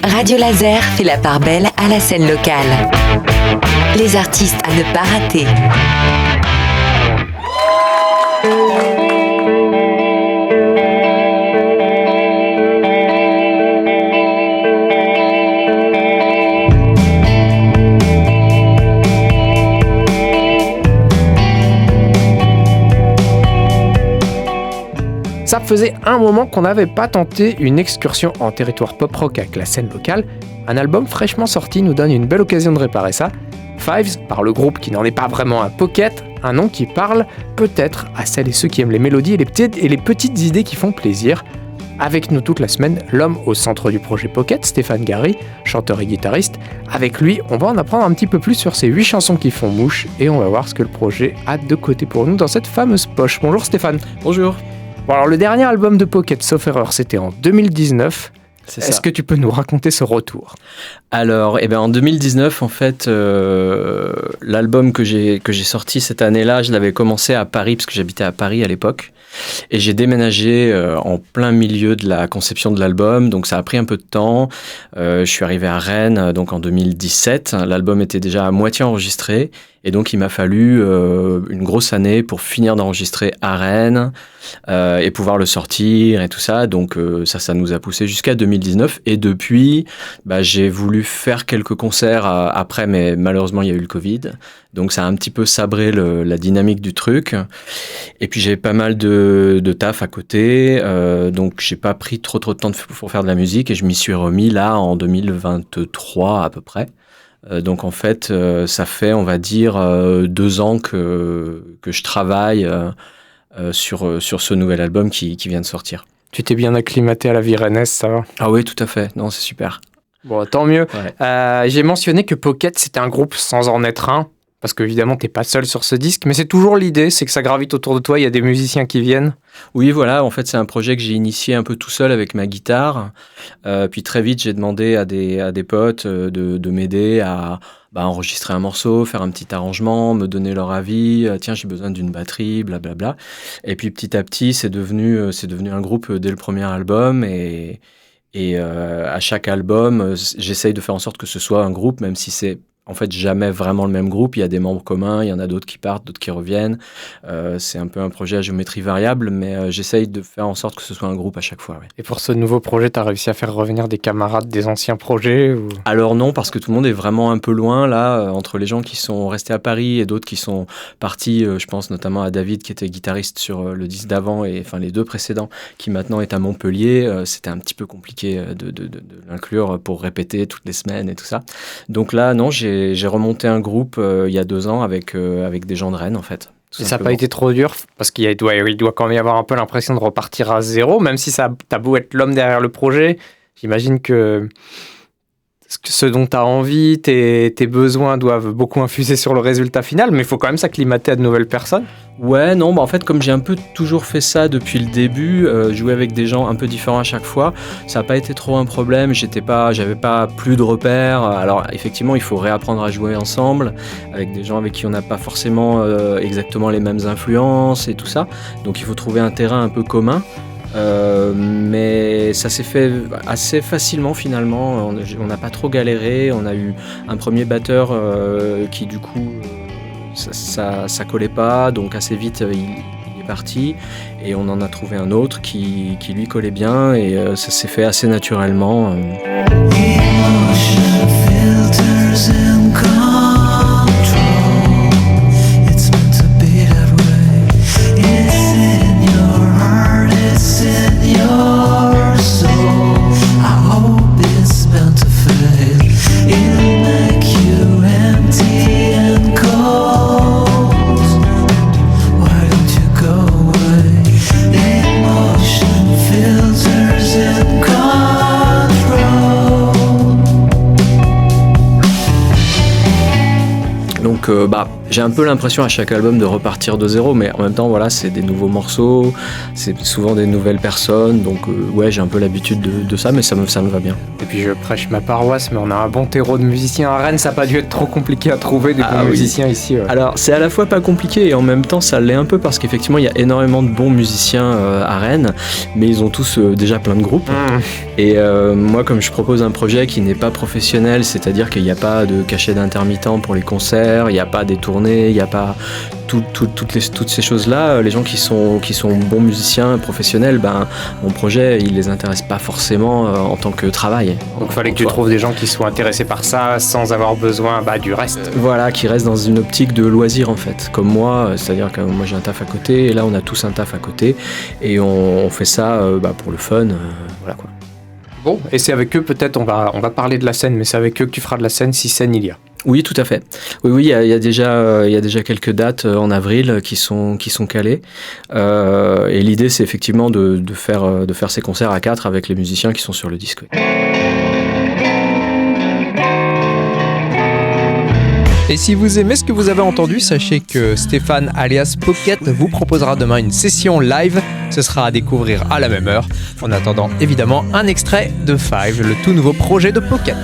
Radio Laser fait la part belle à la scène locale. Les artistes à ne pas rater. Ça faisait un moment qu'on n'avait pas tenté une excursion en territoire pop-rock avec la scène locale. Un album fraîchement sorti nous donne une belle occasion de réparer ça. Fives, par le groupe qui n'en est pas vraiment un pocket, un nom qui parle peut-être à celles et ceux qui aiment les mélodies et les petites idées qui font plaisir. Avec nous toute la semaine, l'homme au centre du projet Pocket, Stéphane Gary, chanteur et guitariste. Avec lui, on va en apprendre un petit peu plus sur ces 8 chansons qui font mouche et on va voir ce que le projet a de côté pour nous dans cette fameuse poche. Bonjour Stéphane. Bonjour. Bon alors le dernier album de Pocket, sauf erreur, c'était en 2019. Est-ce que tu peux nous raconter ce retour ? Alors, en 2019, en fait, l'album que j'ai sorti cette année-là, je l'avais commencé à Paris, parce que j'habitais à Paris à l'époque. Et j'ai déménagé en plein milieu de la conception de l'album, donc ça a pris un peu de temps. Je suis arrivé à Rennes donc en 2017. L'album était déjà à moitié enregistré. Et donc, il m'a fallu une grosse année pour finir d'enregistrer à Rennes et pouvoir le sortir et tout ça. Donc, ça nous a poussé jusqu'à 2019. Et depuis, j'ai voulu faire quelques concerts après, mais malheureusement, il y a eu le Covid. Donc, ça a un petit peu sabré la dynamique du truc. Et puis, j'ai pas mal de taf à côté. Donc, j'ai pas pris trop de temps pour faire de la musique. Et je m'y suis remis là en 2023 à peu près. Donc en fait, ça fait, on va dire, 2 ans que je travaille sur ce nouvel album qui vient de sortir. Tu t'es bien acclimaté à la vie rennaise, ça va ? Ah oui, tout à fait. Non, c'est super. Bon, tant mieux. Ouais. J'ai mentionné que Pocket, c'était un groupe sans en être un, parce qu'évidemment, t'es pas seul sur ce disque, mais c'est toujours l'idée, c'est que ça gravite autour de toi, il y a des musiciens qui viennent. Oui, voilà, en fait, c'est un projet que j'ai initié un peu tout seul avec ma guitare. Puis très vite, j'ai demandé à des potes de m'aider à enregistrer un morceau, faire un petit arrangement, me donner leur avis. Tiens, j'ai besoin d'une batterie, blablabla. Et puis petit à petit, c'est devenu un groupe dès le premier album. Et à chaque album, j'essaye de faire en sorte que ce soit un groupe, même si c'est en fait jamais vraiment le même groupe. Il y a des membres communs, il y en a d'autres qui partent, d'autres qui reviennent. C'est un peu un projet à géométrie variable, mais j'essaye de faire en sorte que ce soit un groupe à chaque fois. Ouais. Et pour ce nouveau projet, tu as réussi à faire revenir des camarades des anciens projets ou... Alors non, parce que tout le monde est vraiment un peu loin là, entre les gens qui sont restés à Paris et d'autres qui sont partis. Je pense notamment à David qui était guitariste sur le disque d'avant et enfin les 2 précédents, qui maintenant est à Montpellier. C'était un petit peu compliqué de l'inclure pour répéter toutes les semaines et tout ça. Donc là, non, j'ai remonté un groupe il y a 2 ans avec des gens de Rennes en fait. Et ça n'a pas été trop dur parce qu'il doit quand même y avoir un peu l'impression de repartir à zéro, même si t'as beau être l'homme derrière le projet. J'imagine que ce dont tu as envie, tes besoins doivent beaucoup infuser sur le résultat final, mais il faut quand même s'acclimater à de nouvelles personnes. Ouais, non, en fait, comme j'ai un peu toujours fait ça depuis le début, jouer avec des gens un peu différents à chaque fois, ça n'a pas été trop un problème. J'avais pas plus de repères. Alors, effectivement, il faut réapprendre à jouer ensemble avec des gens avec qui on n'a pas forcément exactement les mêmes influences et tout ça. Donc, il faut trouver un terrain un peu commun. Mais ça s'est fait assez facilement finalement, on n'a pas trop galéré, on a eu un premier batteur qui du coup ça collait pas, donc assez vite il est parti et on en a trouvé un autre qui lui collait bien et ça s'est fait assez naturellement. j'ai un peu l'impression à chaque album de repartir de zéro, mais en même temps, voilà, c'est des nouveaux morceaux, c'est souvent des nouvelles personnes, donc ouais, j'ai un peu l'habitude de ça, mais ça me va bien. Et puis je prêche ma paroisse, mais on a un bon terreau de musiciens à Rennes, ça n'a pas dû être trop compliqué à trouver des bons musiciens ici. Ouais. Alors c'est à la fois pas compliqué et en même temps ça l'est un peu parce qu'effectivement il y a énormément de bons musiciens à Rennes, mais ils ont tous déjà plein de groupes. Et moi, comme je propose un projet qui n'est pas professionnel, c'est-à-dire qu'il n'y a pas de cachet d'intermittent pour les concerts, il n'y a pas des tournées, il n'y a pas toutes ces choses-là, les gens qui sont bons musiciens professionnels, mon projet il les intéresse pas forcément en tant que travail. Donc il fallait que tu trouves des gens qui soient intéressés par ça sans avoir besoin du reste. Voilà, qui restent dans une optique de loisir en fait, comme moi, c'est-à-dire que moi j'ai un taf à côté et là on a tous un taf à côté et on fait ça pour le fun, voilà quoi. Bon, et c'est avec eux peut-être, on va parler de la scène, mais c'est avec eux que tu feras de la scène si scène il y a. Oui, tout à fait. Oui, il y a déjà quelques dates en avril qui sont calées. Et l'idée, c'est effectivement de faire ces concerts à 4 avec les musiciens qui sont sur le disque. Oui. Et si vous aimez ce que vous avez entendu, sachez que Stéphane alias Pocket vous proposera demain une session live. Ce sera à découvrir à la même heure. En attendant, évidemment, un extrait de Five, le tout nouveau projet de Pocket.